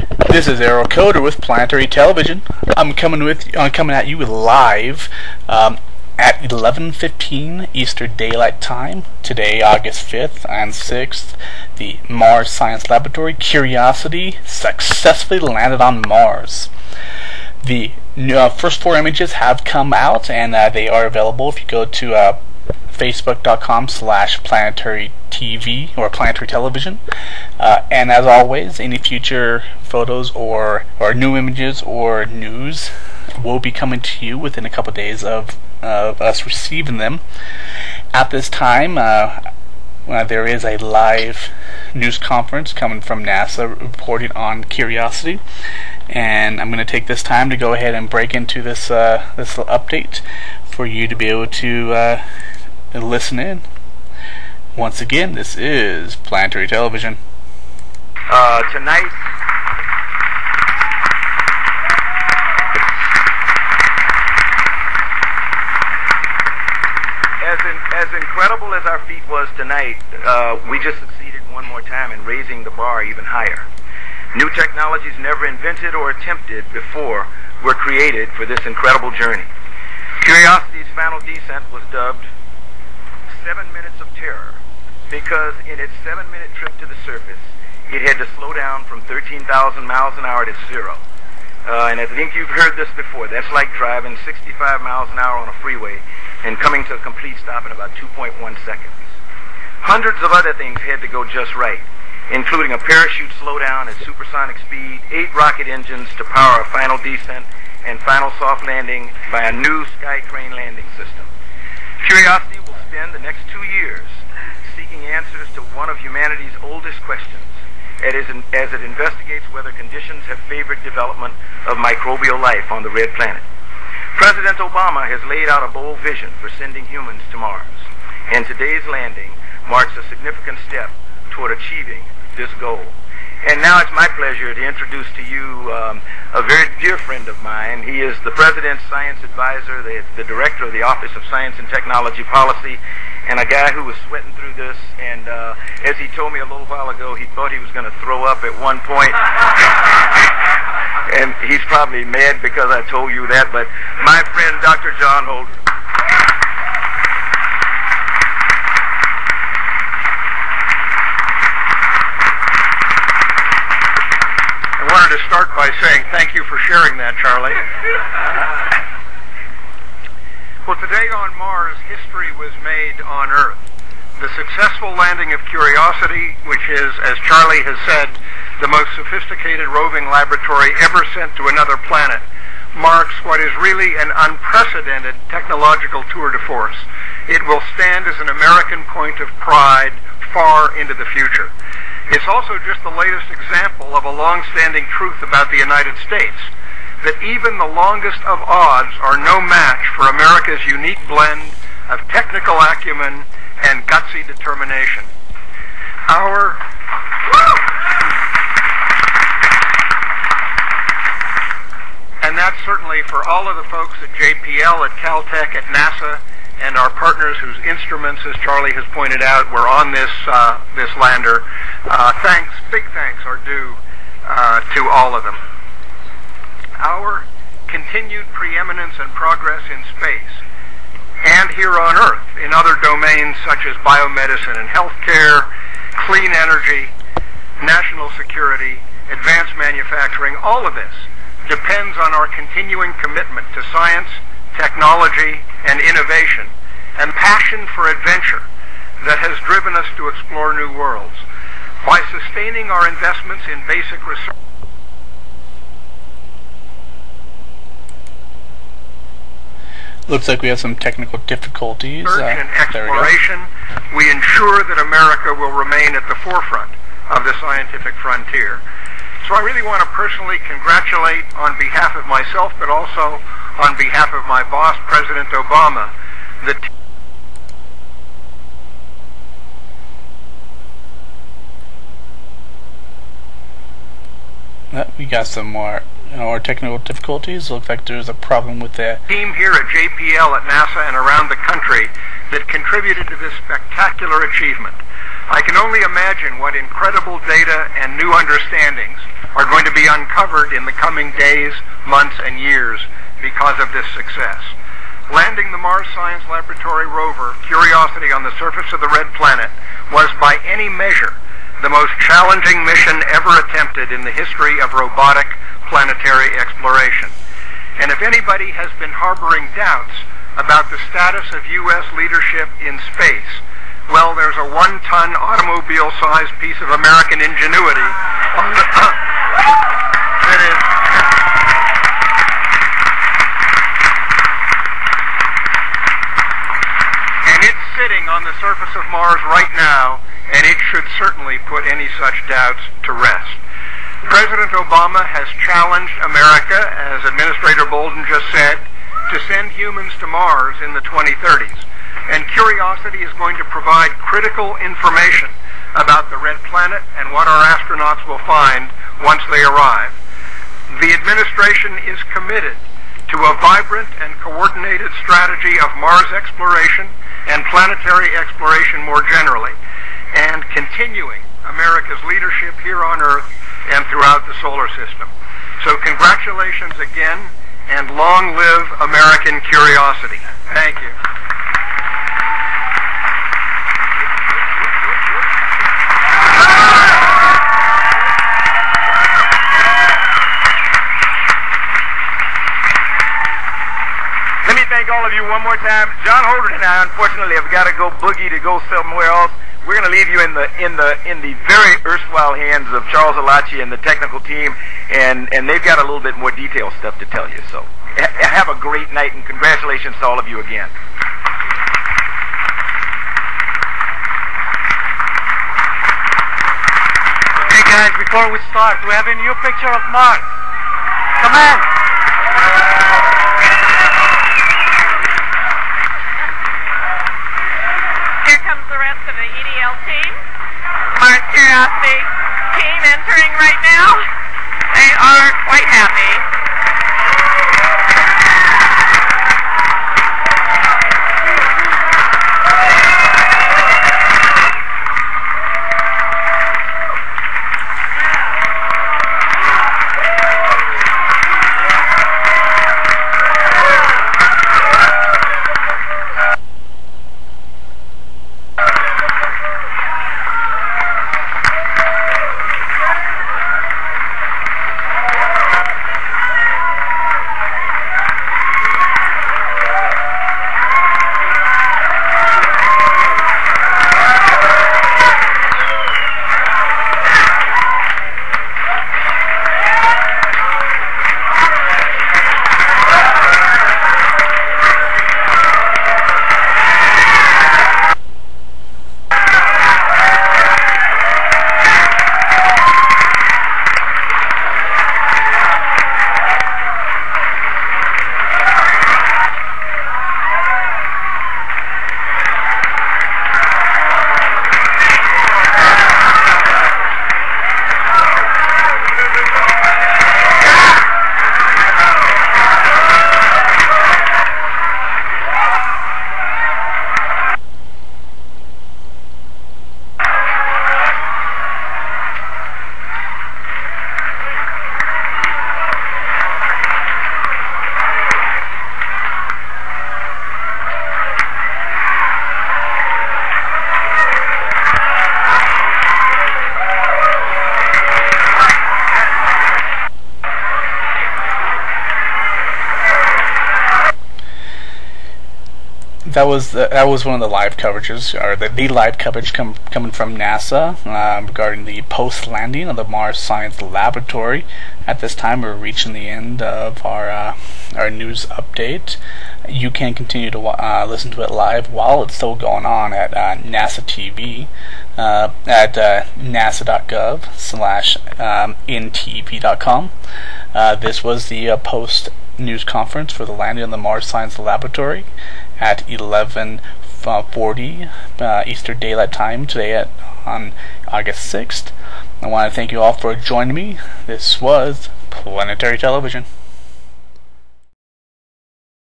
This is Errol with Planetary Television. I'm coming at you live at 11:15 Eastern Daylight Time. Today, August 5th and 6th, the Mars Science Laboratory Curiosity successfully landed on Mars. The first 4 images have come out, and they are available if you go to facebook.com/PlanetaryTV or Planetary Television. And as always, any future photos or new images or news will be coming to you within a couple days of us receiving them. At this time, there is a live news conference coming from NASA reporting on Curiosity, and I'm going to take this time to go ahead and break into this little update for you to be able to listen in. Once again, this is Planetary Television. Tonight, as incredible as our feat was tonight, we just succeeded one more time in raising the bar even higher. New technologies never invented or attempted before were created for this incredible journey. Curiosity's final descent was dubbed 7 minutes of terror because in its 7-minute trip to the surface, it had to slow down from 13,000 miles an hour to 0. And I think you've heard this before. That's like driving 65 miles an hour on a freeway and coming to a complete stop in about 2.1 seconds. Hundreds of other things had to go just right, including a parachute slowdown at supersonic speed, 8 rocket engines to power a final descent and final soft landing by a new sky crane landing system. Curiosity will spend the next 2 years seeking answers to one of humanity's oldest questions, as it investigates whether conditions have favored development of microbial life on the red planet. President Obama has laid out a bold vision for sending humans to Mars, and today's landing marks a significant step toward achieving this goal. And now it's my pleasure to introduce to you a very dear friend of mine. He is the President's Science Advisor, the Director of the Office of Science and Technology Policy, and a guy who was sweating through this. And as he told me a little while ago, he thought he was going to throw up at one point. And he's probably mad because I told you that, but my friend Dr. John Holder. I wanted to start by saying thank you for sharing that, Charlie. Well, today on Mars, history was made on Earth. The successful landing of Curiosity, which is, as Charlie has said, the most sophisticated roving laboratory ever sent to another planet, marks what is really an unprecedented technological tour de force. It will stand as an American point of pride far into the future. It's also just the latest example of a long-standing truth about the United States, that even the longest of odds are no match for America's unique blend of technical acumen and gutsy determination. And that's certainly for all of the folks at JPL, at Caltech, at NASA, and our partners whose instruments, as Charlie has pointed out, were on this lander. Big thanks are due to all of them. Our continued preeminence and progress in space, and here on Earth in other domains such as biomedicine and healthcare, clean energy, national security, advanced manufacturing, all of this depends on our continuing commitment to science, technology, and innovation, and passion for adventure that has driven us to explore new worlds. By sustaining our investments in basic research, Looks like we have some technical difficulties. And exploration, we ensure that America will remain at the forefront of the scientific frontier. So I really want to personally congratulate, on behalf of myself, but also on behalf of my boss, President Obama, the we got some more technical difficulties. Looks like there's a problem with the team here at JPL, at NASA, and around the country that contributed to this spectacular achievement. I can only imagine what incredible data and new understandings are going to be uncovered in the coming days, months, and years because of this success. Landing the Mars Science Laboratory rover Curiosity on the surface of the red planet was by any measure the most challenging mission ever attempted in the history of robotic planetary exploration. And if anybody has been harboring doubts about the status of U.S. leadership in space, well, there's a one-ton automobile-sized piece of American ingenuity on the that is and it's sitting on the surface of Mars right now, and it should certainly put any such doubts to rest. President Obama has challenged America, as Administrator Bolden just said, to send humans to Mars in the 2030s. And Curiosity is going to provide critical information about the red planet and what our astronauts will find once they arrive. The administration is committed to a vibrant and coordinated strategy of Mars exploration and planetary exploration more generally, and continuing America's leadership here on Earth and throughout the solar system. So congratulations again, and long live American curiosity. Thank you. Let me thank all of you one more time. John Holden and I, unfortunately, have got to go boogie to go somewhere else. We're going to leave you in the very erstwhile hands of Charles Alachi and the technical team, and they've got a little bit more detailed stuff to tell you. So have a great night, and congratulations to all of you again. Hey guys, before we start, we have a new picture of Mars. Come on. Here comes the rest of the EDL team. Mars Curiosity team entering right now. They are quite happy. That was one of the live coverages, or the live coverage coming from NASA regarding the post-landing of the Mars Science Laboratory. At this time, we're reaching the end of our news update. You can continue to listen to it live while it's still going on at NASA TV at nasa.gov/ntp.com. This was the post-news conference for the landing of the Mars Science Laboratory at 11:40 Eastern Daylight Time today on August 6th. I want to thank you all for joining me. This was Planetary Television.